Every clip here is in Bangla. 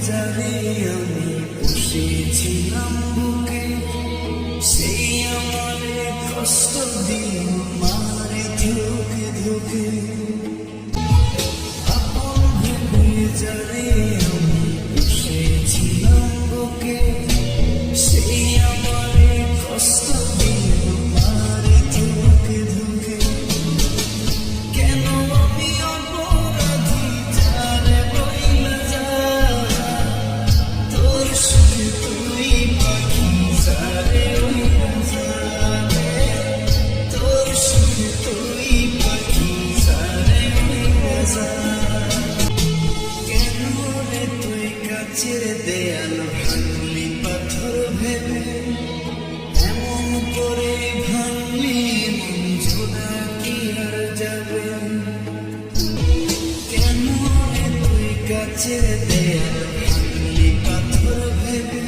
যারে আমি বসেছিলাম বুকে, সেই আমারে কষ্ট দিল মারে ধুকে ধুকে। আপন ভেবে যারে আমি বসেছিলাম বুকে, সেই আমারে কষ্ট দিল মারে ধুকে ধুকে। কেন আমি অপরাধী যারে বইলা যা, তোর সুখে তুই পাখি যারে বইলা যা, তোর সুখে তুই পাখি যারে বইলা যা। কেন রে তুই কাছের দেয়াল ভাঙলি পাথর ভেবে, এমন করে ভাঙলি মন জোড়া কি আর যাবে। কেন রে তুই কাছের দেয়াল ভাঙলি পাথর ভেবে,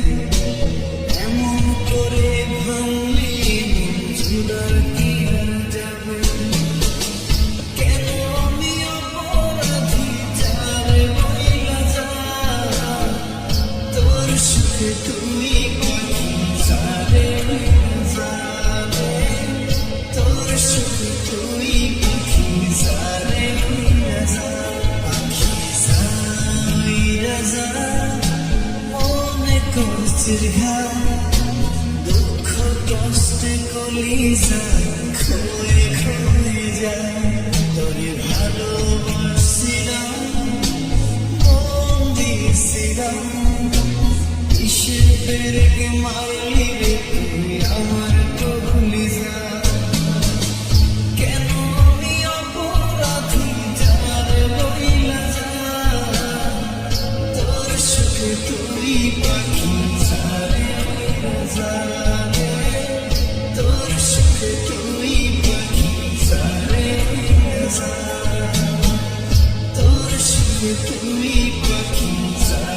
এমন করে ভাঙলি মন জোড়া কি আর যাবে। কেন আমি অপরাধী যারে বইলা যা, তোর সুখে তুই পাখি যারে বইলা যা, তোর সুখে তুই পাখি যারে বইলা যা। পাখি যাইরা যা, মনে করছিস ঘাম, দুঃখ কষ্টে কলিজা খয়ে খয়ে যায়। তোরে ভালোবাসছিলাম, মন দিয়েছিলাম, কিসের পেরেকে মারলি রে তুই আমার কলিজা। কেন আমি অপরাধী যারে বইলা যা, তোর সুখে তুই পাখি যারে বইলা যা, তোর সুখে তুই পাখি যারে বইলা যা, তোর সুখে তুই পাখি যারে